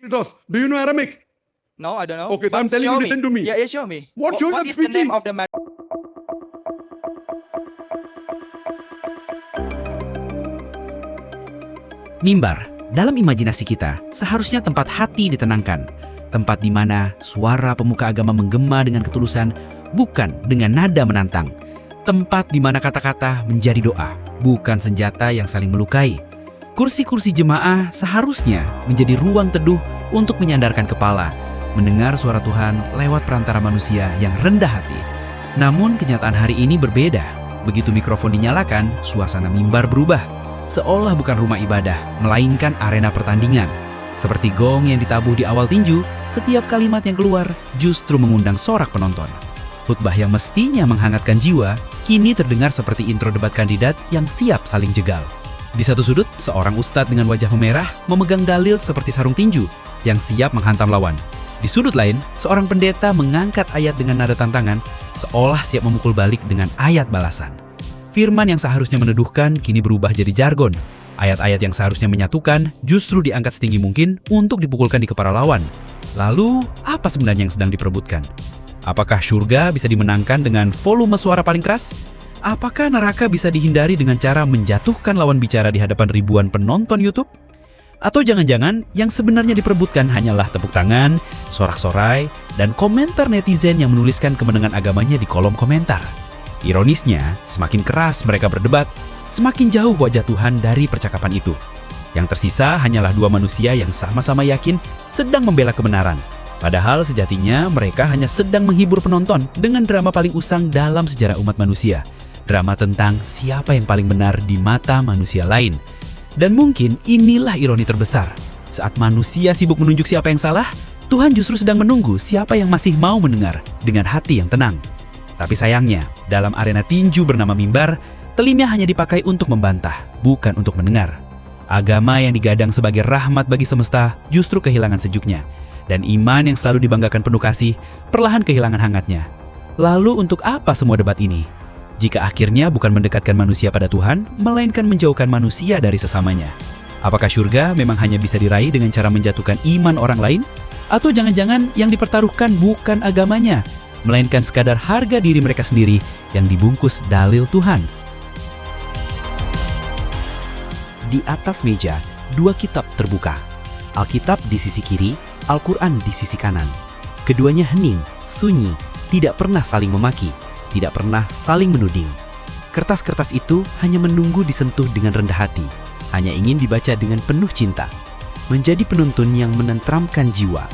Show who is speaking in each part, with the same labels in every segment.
Speaker 1: Petros, do you know Aramaic?
Speaker 2: No, I don't know.
Speaker 1: Okay, so I'm
Speaker 2: But
Speaker 1: telling you,
Speaker 2: show
Speaker 1: listen to me.
Speaker 2: Yeah, show me.
Speaker 1: What shows
Speaker 2: What
Speaker 1: I'm
Speaker 2: is the
Speaker 1: speaking?
Speaker 2: name of the man?
Speaker 3: Mimbar, dalam imajinasi kita, seharusnya tempat hati ditenangkan. Tempat di mana suara pemuka agama menggema dengan ketulusan, bukan dengan nada menantang. Tempat di mana kata-kata menjadi doa, bukan senjata yang saling melukai. Kursi-kursi jemaah seharusnya menjadi ruang teduh untuk menyandarkan kepala, mendengar suara Tuhan lewat perantara manusia yang rendah hati. Namun kenyataan hari ini berbeda. Begitu mikrofon dinyalakan, suasana mimbar berubah. Seolah bukan rumah ibadah, melainkan arena pertandingan. Seperti gong yang ditabuh di awal tinju, setiap kalimat yang keluar justru mengundang sorak penonton. Khutbah yang mestinya menghangatkan jiwa, kini terdengar seperti intro debat kandidat yang siap saling jegal. Di satu sudut, seorang ustadz dengan wajah memerah memegang dalil seperti sarung tinju yang siap menghantam lawan. Di sudut lain, seorang pendeta mengangkat ayat dengan nada tantangan, seolah siap memukul balik dengan ayat balasan. Firman yang seharusnya meneduhkan kini berubah jadi jargon. Ayat-ayat yang seharusnya menyatukan justru diangkat setinggi mungkin untuk dipukulkan di kepala lawan. Lalu, apa sebenarnya yang sedang diperebutkan? Apakah surga bisa dimenangkan dengan volume suara paling keras? Apakah neraka bisa dihindari dengan cara menjatuhkan lawan bicara di hadapan ribuan penonton YouTube? Atau jangan-jangan yang sebenarnya diperebutkan hanyalah tepuk tangan, sorak-sorai, dan komentar netizen yang menuliskan kemenangan agamanya di kolom komentar? Ironisnya, semakin keras mereka berdebat, semakin jauh wajah Tuhan dari percakapan itu. Yang tersisa hanyalah dua manusia yang sama-sama yakin sedang membela kebenaran. Padahal sejatinya mereka hanya sedang menghibur penonton dengan drama paling usang dalam sejarah umat manusia. Drama tentang siapa yang paling benar di mata manusia lain. Dan mungkin inilah ironi terbesar. Saat manusia sibuk menunjuk siapa yang salah, Tuhan justru sedang menunggu siapa yang masih mau mendengar dengan hati yang tenang. Tapi sayangnya, dalam arena tinju bernama mimbar, telinga hanya dipakai untuk membantah, bukan untuk mendengar. Agama yang digadang sebagai rahmat bagi semesta justru kehilangan sejuknya. Dan iman yang selalu dibanggakan penuh kasih, perlahan kehilangan hangatnya. Lalu untuk apa semua debat ini? Jika akhirnya bukan mendekatkan manusia pada Tuhan, melainkan menjauhkan manusia dari sesamanya. Apakah surga memang hanya bisa diraih dengan cara menjatuhkan iman orang lain? Atau jangan-jangan yang dipertaruhkan bukan agamanya, melainkan sekadar harga diri mereka sendiri yang dibungkus dalil Tuhan? Di atas meja, dua kitab terbuka. Alkitab di sisi kiri, Al-Quran di sisi kanan. Keduanya hening, sunyi, tidak pernah saling memaki, tidak pernah saling menuding. Kertas-kertas itu hanya menunggu disentuh dengan rendah hati, hanya ingin dibaca dengan penuh cinta, menjadi penuntun yang menenteramkan jiwa.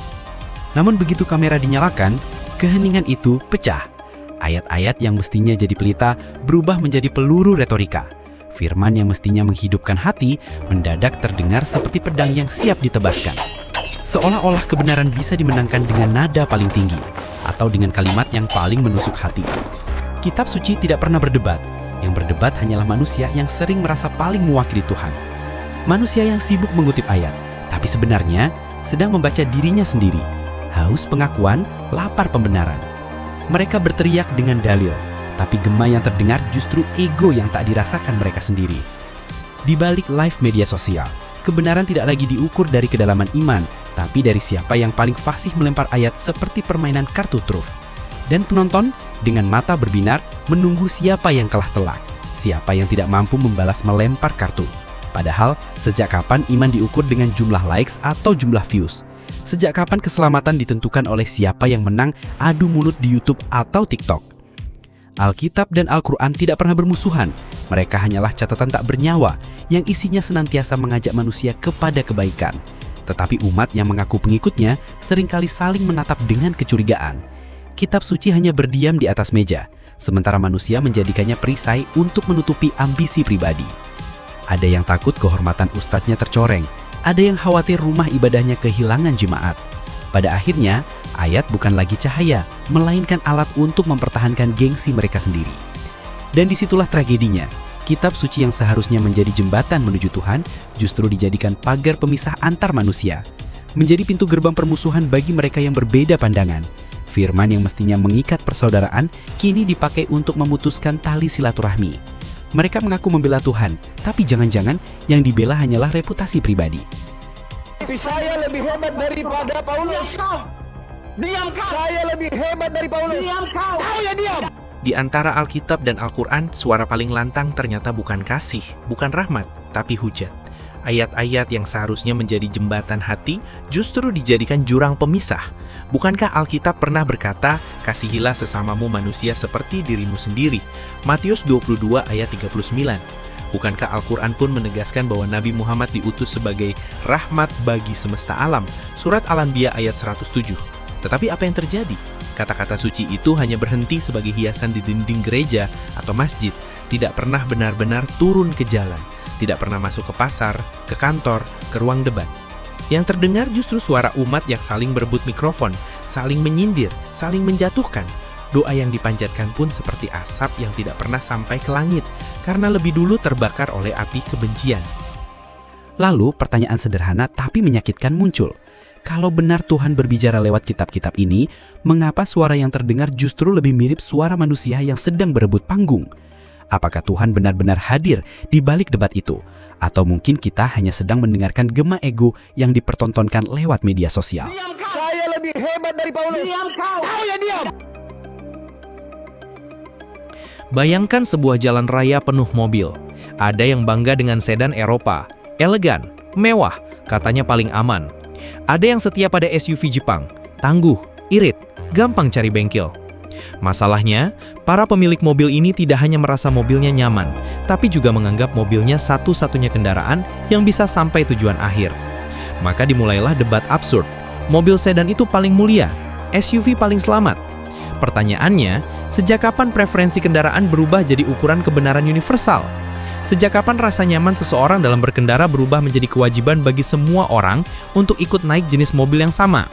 Speaker 3: Namun begitu kamera dinyalakan, keheningan itu pecah. Ayat-ayat yang mestinya jadi pelita berubah menjadi peluru retorika. Firman yang mestinya menghidupkan hati mendadak terdengar seperti pedang yang siap ditebaskan. Seolah-olah kebenaran bisa dimenangkan dengan nada paling tinggi atau dengan kalimat yang paling menusuk hati. Kitab suci tidak pernah berdebat. Yang berdebat hanyalah manusia yang sering merasa paling mewakili Tuhan. Manusia yang sibuk mengutip ayat, tapi sebenarnya sedang membaca dirinya sendiri. Haus pengakuan, lapar pembenaran. Mereka berteriak dengan dalil, tapi gema yang terdengar justru ego yang tak dirasakan mereka sendiri. Di balik live media sosial, kebenaran tidak lagi diukur dari kedalaman iman, tapi dari siapa yang paling fasih melempar ayat seperti permainan kartu truf. Dan penonton dengan mata berbinar menunggu siapa yang kalah telak, siapa yang tidak mampu membalas melempar kartu. Padahal, sejak kapan iman diukur dengan jumlah likes atau jumlah views? Sejak kapan keselamatan ditentukan oleh siapa yang menang adu mulut di YouTube atau TikTok? Alkitab dan Al-Quran tidak pernah bermusuhan. Mereka hanyalah catatan tak bernyawa yang isinya senantiasa mengajak manusia kepada kebaikan. Tetapi umat yang mengaku pengikutnya seringkali saling menatap dengan kecurigaan. Kitab suci hanya berdiam di atas meja, sementara manusia menjadikannya perisai untuk menutupi ambisi pribadi. Ada yang takut kehormatan ustadznya tercoreng, ada yang khawatir rumah ibadahnya kehilangan jemaat. Pada akhirnya, ayat bukan lagi cahaya, melainkan alat untuk mempertahankan gengsi mereka sendiri. Dan disitulah tragedinya. Kitab suci yang seharusnya menjadi jembatan menuju Tuhan justru dijadikan pagar pemisah antar manusia. Menjadi pintu gerbang permusuhan bagi mereka yang berbeda pandangan. Firman yang mestinya mengikat persaudaraan kini dipakai untuk memutuskan tali silaturahmi. Mereka mengaku membela Tuhan, tapi jangan-jangan yang dibela hanyalah reputasi pribadi.
Speaker 1: Tapi saya lebih hebat daripada Paulus. Diam kau. Saya lebih hebat dari Paulus. Diam kau. Kau ya diam.
Speaker 2: Di antara Alkitab dan Al-Quran, suara paling lantang ternyata bukan kasih, bukan rahmat, tapi hujat. Ayat-ayat yang seharusnya menjadi jembatan hati justru dijadikan jurang pemisah. Bukankah Alkitab pernah berkata, kasihilah sesamamu manusia seperti dirimu sendiri? Matius 22 ayat 39. Bukankah Al-Quran pun menegaskan bahwa Nabi Muhammad diutus sebagai rahmat bagi semesta alam? Surat Al-Anbiya ayat 107. Tetapi apa yang terjadi? Kata-kata suci itu hanya berhenti sebagai hiasan di dinding gereja atau masjid, tidak pernah benar-benar turun ke jalan, tidak pernah masuk ke pasar, ke kantor, ke ruang debat. Yang terdengar justru suara umat yang saling berebut mikrofon, saling menyindir, saling menjatuhkan. Doa yang dipanjatkan pun seperti asap yang tidak pernah sampai ke langit, karena lebih dulu terbakar oleh api kebencian.
Speaker 3: Lalu pertanyaan sederhana tapi menyakitkan muncul. Kalau benar Tuhan berbicara lewat kitab-kitab ini, mengapa suara yang terdengar justru lebih mirip suara manusia yang sedang berebut panggung? Apakah Tuhan benar-benar hadir di balik debat itu? Atau mungkin kita hanya sedang mendengarkan gema ego yang dipertontonkan lewat media sosial?
Speaker 1: Diam kau. Saya lebih hebat dari Paulus. Diam kau. Kau ya diam.
Speaker 2: Bayangkan sebuah jalan raya penuh mobil. Ada yang bangga dengan sedan Eropa, elegan, mewah, katanya paling aman. Ada yang setia pada SUV Jepang, tangguh, irit, gampang cari bengkel. Masalahnya, para pemilik mobil ini tidak hanya merasa mobilnya nyaman, tapi juga menganggap mobilnya satu-satunya kendaraan yang bisa sampai tujuan akhir. Maka dimulailah debat absurd. Mobil sedan itu paling mulia, SUV paling selamat. Pertanyaannya, sejak kapan preferensi kendaraan berubah jadi ukuran kebenaran universal? Sejak kapan rasa nyaman seseorang dalam berkendara berubah menjadi kewajiban bagi semua orang untuk ikut naik jenis mobil yang sama?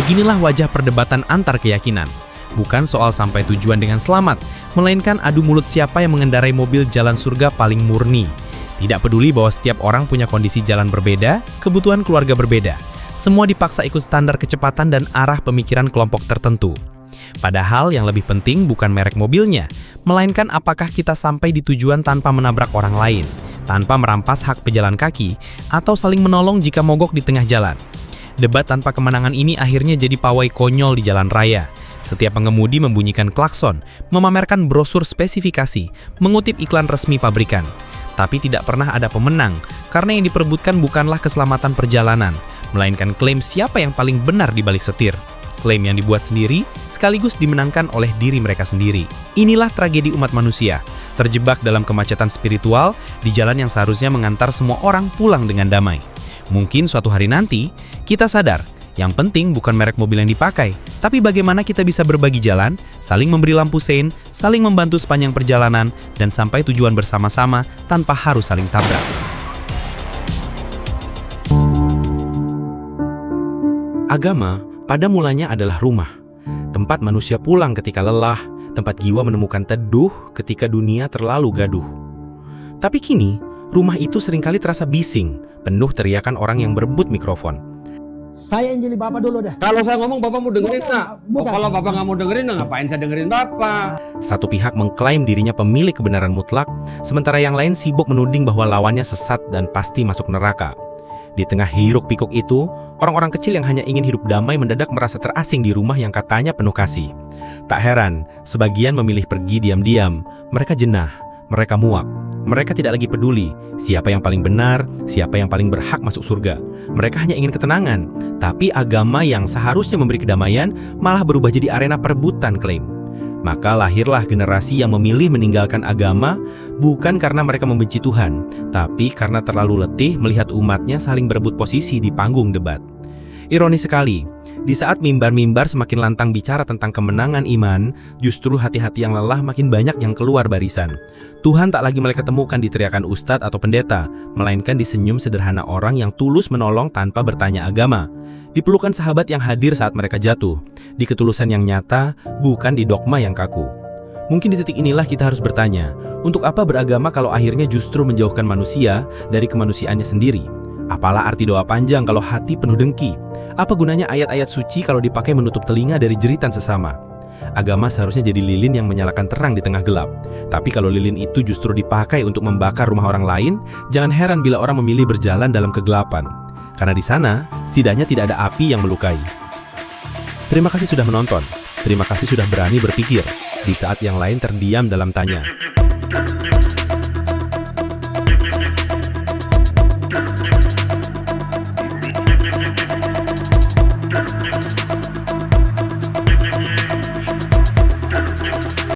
Speaker 2: Beginilah wajah perdebatan antar keyakinan. Bukan soal sampai tujuan dengan selamat, melainkan adu mulut siapa yang mengendarai mobil jalan surga paling murni. Tidak peduli bahwa setiap orang punya kondisi jalan berbeda, kebutuhan keluarga berbeda. Semua dipaksa ikut standar kecepatan dan arah pemikiran kelompok tertentu. Padahal yang lebih penting bukan merek mobilnya, melainkan apakah kita sampai di tujuan tanpa menabrak orang lain, tanpa merampas hak pejalan kaki, atau saling menolong jika mogok di tengah jalan. Debat tanpa kemenangan ini akhirnya jadi pawai konyol di jalan raya. Setiap pengemudi membunyikan klakson, memamerkan brosur spesifikasi, mengutip iklan resmi pabrikan. Tapi tidak pernah ada pemenang, karena yang diperebutkan bukanlah keselamatan perjalanan, melainkan klaim siapa yang paling benar di balik setir. Klaim yang dibuat sendiri, sekaligus dimenangkan oleh diri mereka sendiri. Inilah tragedi umat manusia, terjebak dalam kemacetan spiritual di jalan yang seharusnya mengantar semua orang pulang dengan damai. Mungkin suatu hari nanti, kita sadar, yang penting bukan merek mobil yang dipakai, tapi bagaimana kita bisa berbagi jalan, saling memberi lampu sein, saling membantu sepanjang perjalanan, dan sampai tujuan bersama-sama tanpa harus saling tabrak. Agama pada mulanya adalah rumah, tempat manusia pulang ketika lelah, tempat jiwa menemukan teduh ketika dunia terlalu gaduh. Tapi kini, rumah itu seringkali terasa bising, penuh teriakan orang yang berebut mikrofon.
Speaker 4: Saya injili Bapak dulu dah.
Speaker 5: Kalau saya ngomong Bapak mau dengerin nggak?
Speaker 4: Bukan.
Speaker 5: Kalau Bapak nggak mau dengerin, ngapain saya dengerin Bapak?
Speaker 2: Satu pihak mengklaim dirinya pemilik kebenaran mutlak, sementara yang lain sibuk menuding bahwa lawannya sesat dan pasti masuk neraka. Di tengah hiruk-pikuk itu, orang-orang kecil yang hanya ingin hidup damai mendadak merasa terasing di rumah yang katanya penuh kasih. Tak heran, sebagian memilih pergi diam-diam. Mereka jenah, mereka muak. Mereka tidak lagi peduli siapa yang paling benar, siapa yang paling berhak masuk surga. Mereka hanya ingin ketenangan, tapi agama yang seharusnya memberi kedamaian malah berubah jadi arena perebutan klaim. Maka lahirlah generasi yang memilih meninggalkan agama bukan karena mereka membenci Tuhan, tapi karena terlalu letih melihat umatnya saling berebut posisi di panggung debat. Ironis sekali, di saat mimbar-mimbar semakin lantang bicara tentang kemenangan iman, justru hati-hati yang lelah makin banyak yang keluar barisan. Tuhan tak lagi mereka temukan di teriakan ustadz atau pendeta, melainkan di senyum sederhana orang yang tulus menolong tanpa bertanya agama. Di pelukan sahabat yang hadir saat mereka jatuh, di ketulusan yang nyata, bukan di dogma yang kaku. Mungkin di titik inilah kita harus bertanya, untuk apa beragama kalau akhirnya justru menjauhkan manusia dari kemanusiaannya sendiri? Apalah arti doa panjang kalau hati penuh dengki? Apa gunanya ayat-ayat suci kalau dipakai menutup telinga dari jeritan sesama? Agama seharusnya jadi lilin yang menyalakan terang di tengah gelap. Tapi kalau lilin itu justru dipakai untuk membakar rumah orang lain, jangan heran bila orang memilih berjalan dalam kegelapan.
Speaker 6: Karena di sana, setidaknya tidak ada api yang melukai. Terima kasih sudah menonton. Terima kasih sudah berani berpikir di saat yang lain terdiam dalam tanya.